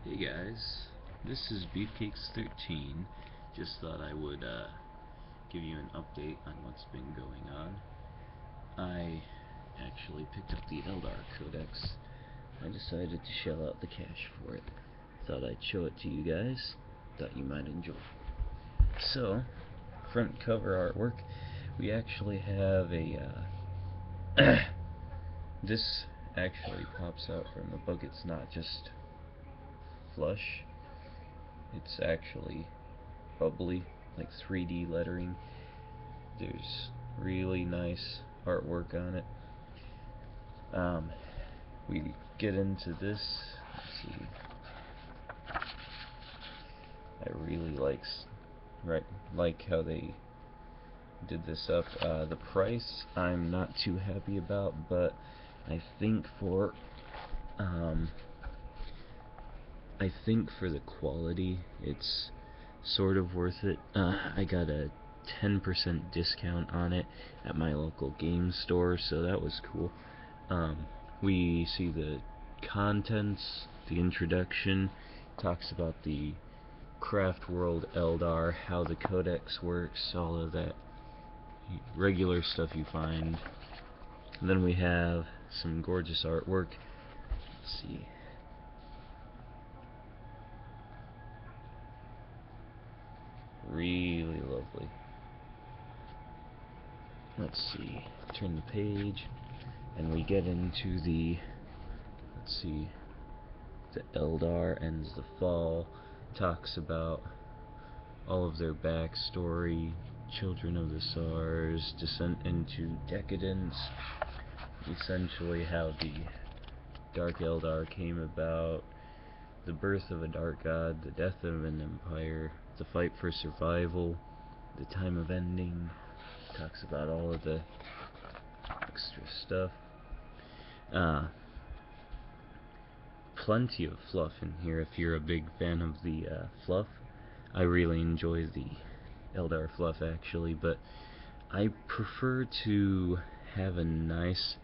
Hey guys, this is Beefcakes13. Just thought I would give you an update on what's been going on. I actually picked up the Eldar Codex. I decided to shell out the cash for it. Thought I'd show it to you guys. Thought you might enjoy. So, front cover artwork. We actually have a this actually pops out from the book. It's not just flush. It's actually bubbly, like 3D lettering. There's really nice artwork on it. We get into this. Let's see. I really like how they did this up. The price I'm not too happy about, but I think for the quality, it's sort of worth it. I got a 10% discount on it at my local game store, so that was cool. We see the contents, the introduction, talks about the craft world Eldar, how the codex works, all of that regular stuff you find. And then we have some gorgeous artwork. Let's see. Really lovely. Let's see. Turn the page, and we get into the. Let's see. The Eldar ends the fall. Talks about all of their backstory, children of the Tsars, descent into decadence, essentially how the Dark Eldar came about, the birth of a dark god, the death of an empire, the fight for survival, the time of ending. Talks about all of the extra stuff. Plenty of fluff in here if you're a big fan of the fluff. I really enjoy the Eldar fluff actually, but I prefer to have a nice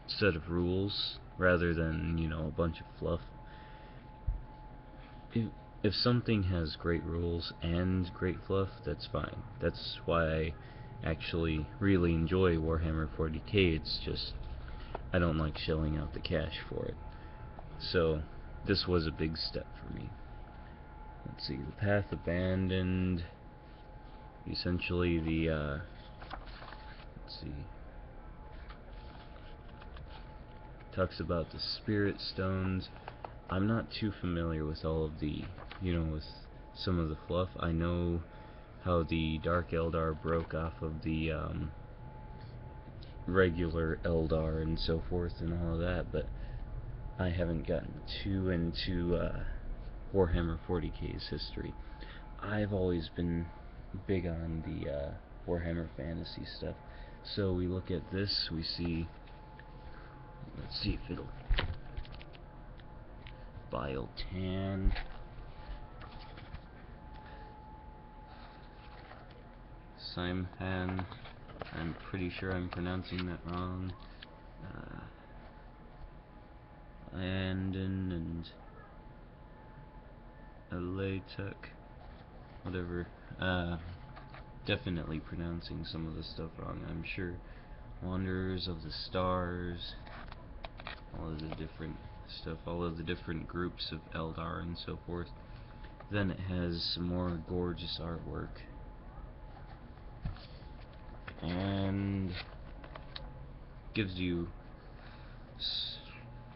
set of rules rather than, a bunch of fluff. If something has great rules and great fluff, that's fine. That's why I actually really enjoy Warhammer 40k. It's just I don't like shelling out the cash for it. So this was a big step for me. Let's see, the path abandoned. Essentially the let's see. Talks about the spirit stones. I'm not too familiar with all of the, with some of the fluff. I know how the Dark Eldar broke off of the regular Eldar and so forth and all of that, but I haven't gotten too into Warhammer 40k's history. I've always been big on the Warhammer fantasy stuff. So we look at this, we see, let's see if it'll, Bile Tan, Simhan, I'm pretty sure I'm pronouncing that wrong, Landon and Alatuk, whatever, definitely pronouncing some of the stuff wrong, I'm sure. Wanderers of the Stars, all of the different stuff, all of the different groups of Eldar and so forth. Then it has some more gorgeous artwork. And gives you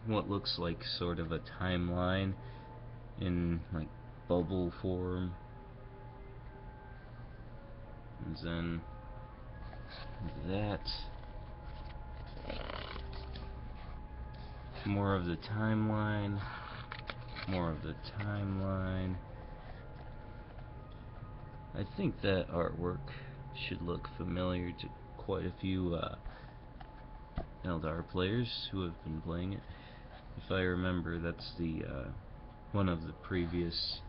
what looks like sort of a timeline in like bubble form. And then that, more of the timeline, more of the timeline. I think that artwork should look familiar to quite a few Eldar players who have been playing it. If I remember, that's the one of the previous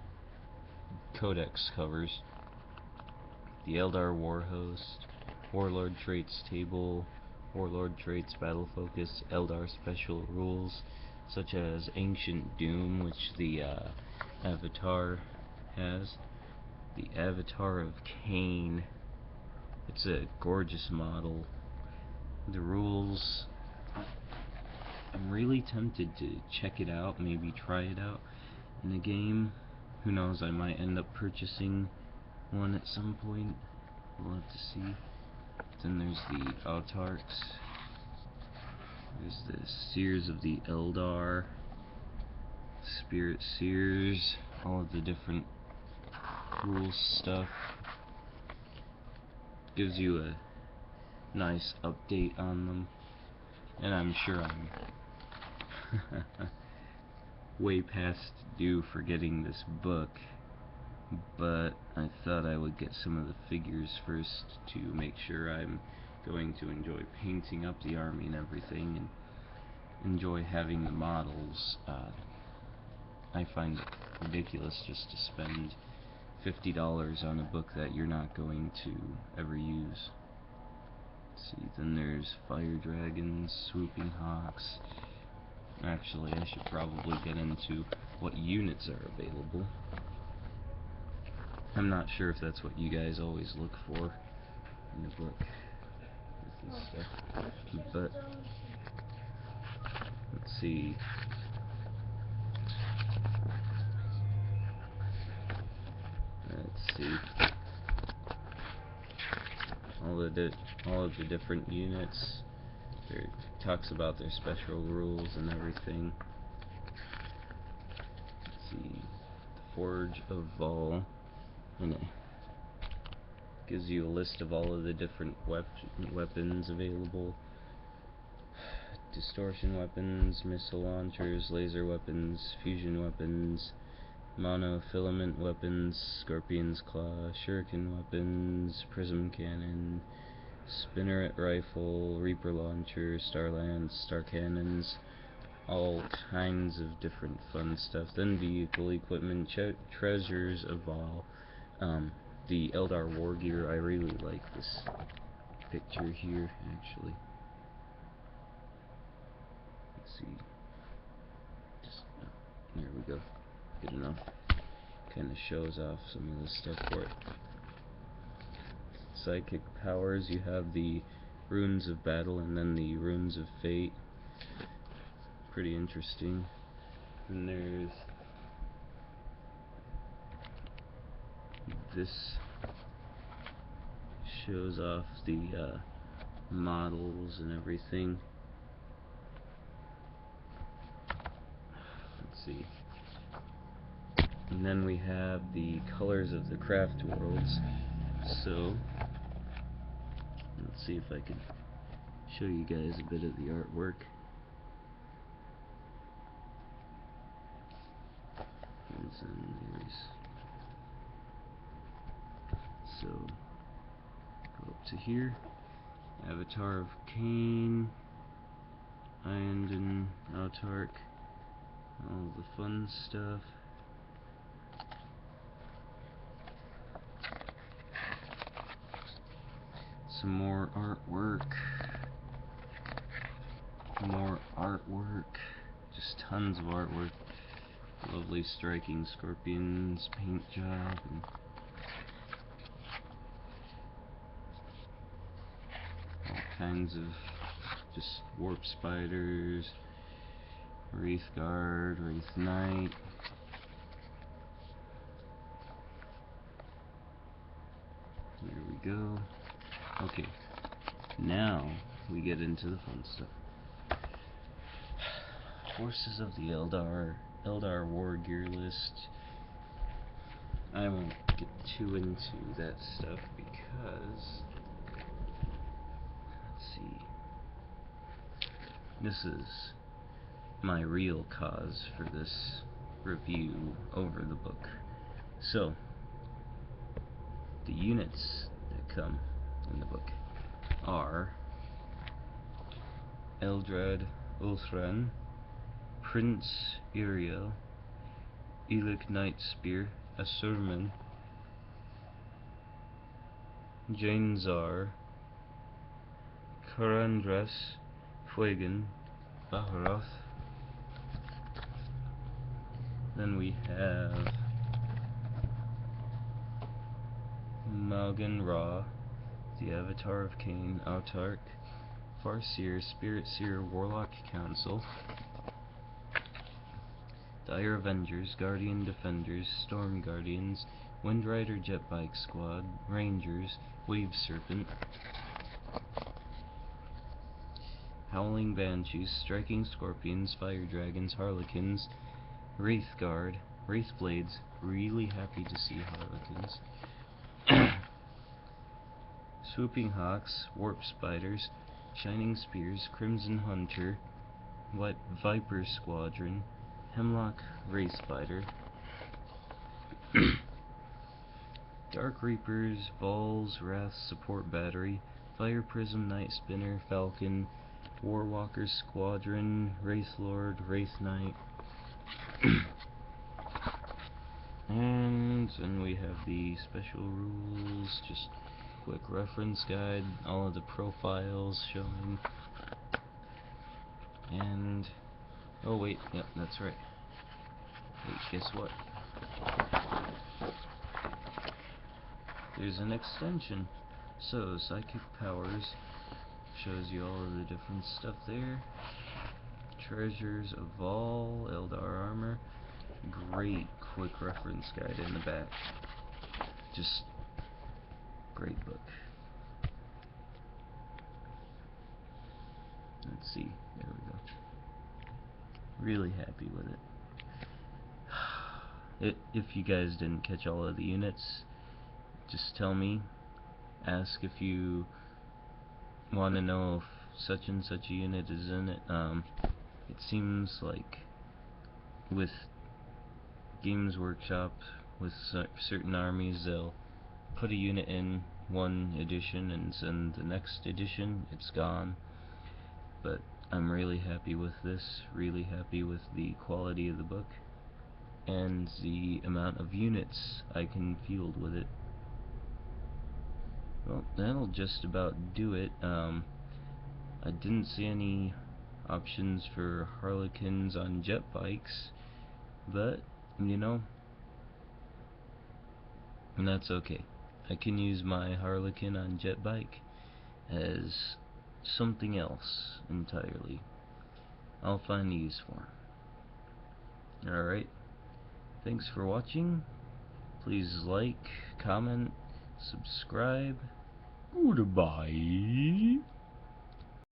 Codex covers. The Eldar War Host, Warlord Traits Table, Warlord Traits Battle Focus, Eldar Special Rules, such as Ancient Doom, which the Avatar has. The Avatar of Cain. It's a gorgeous model. The rules, I'm really tempted to check it out, maybe try it out in a game. Who knows, I might end up purchasing one at some point. We'll have to see. Then there's the Autarchs. There's the Seers of the Eldar. Spirit Seers. All of the different rules stuff. Gives you a nice update on them. And I'm sure I'm way past due for getting this book, but I thought I would get some of the figures first to make sure I'm going to enjoy painting up the army and everything, and enjoy having the models. I find it ridiculous just to spend $50 on a book that you're not going to ever use. Let's see, then there's Fire Dragons, Swooping Hawks. Actually, I should probably get into what units are available. I'm not sure if that's what you guys always look for in the book with this stuff, but let's see. All of the different units. It talks about their special rules and everything. Let's see, the Forge of Vol, and it gives you a list of all of the different weapons available. Distortion weapons, missile launchers, laser weapons, fusion weapons, monofilament weapons, Scorpion's Claw, shuriken weapons, prism cannon, spinneret rifle, reaper launcher, star lance, star cannons, all kinds of different fun stuff. Then vehicle equipment, treasures of all. The Eldar war gear, I really like this picture here, actually. Let's see. There we go. Good enough. Kind of shows off some of the stuff for it. Psychic powers, you have the Runes of Battle and then the Runes of Fate. Pretty interesting. And there's this, shows off the models and everything. Let's see. And then we have the colors of the craft worlds. So let's see if I can show you guys a bit of the artwork. So go up to here. Avatar of Cain, Iandon, Autarch, all the fun stuff. Some more artwork. More artwork. Just tons of artwork. Lovely striking scorpions, paint job, and all kinds of just warp spiders, wraith guard, wraith knight. There we go. Okay, now we get into the fun stuff. Forces of the Eldar war gear list. I won't get too into that stuff because, let's see, this is my real cause for this review over the book. So, the units that come in the book are Eldrad Ulthran, Prince Iriel, Elic Knight Spear, Asurman, Jainzar, Karandras, Fuegan, Baharoth, Then we have Malgan Ra, the Avatar of Cain, Autarch, Farseer, Spirit Seer, Warlock Council, Dire Avengers, Guardian Defenders, Storm Guardians, Windrider Jetbike Squad, Rangers, Wave Serpent, Howling Banshees, Striking Scorpions, Fire Dragons, Harlequins, Wraith Guard, Wraith Blades, really happy to see Harlequins, Swooping Hawks, Warp Spiders, Shining Spears, Crimson Hunter, Viper Squadron, Hemlock Wraith Spider, Dark Reapers, Vols, Wrath Support Battery, Fire Prism Night Spinner, Falcon, Warwalker Squadron, Wraith Lord, Wraith Knight, and then we have the special rules, just quick reference guide, all of the profiles showing, and oh wait, yep, that's right. Wait, guess what? There's an extension. So, Psychic Powers shows you all of the different stuff there. Treasures of Vol, Eldar Armor. Great quick reference guide in the back. Just great book. Let's see, there we go. Really happy with it. If you guys didn't catch all of the units, just tell me. Ask if you want to know if such and such a unit is in it. It seems like with Games Workshop, with certain armies, they'll put a unit in one edition and send the next edition, it's gone. But I'm really happy with this, really happy with the quality of the book and the amount of units I can field with it. Well, that'll just about do it. I didn't see any options for Harlequins on jet bikes, but you know, and that's okay. I can use my Harlequin on jet bike as something else entirely. I'll find a use for him. Alright, thanks for watching. Please like, comment, subscribe. Goodbye.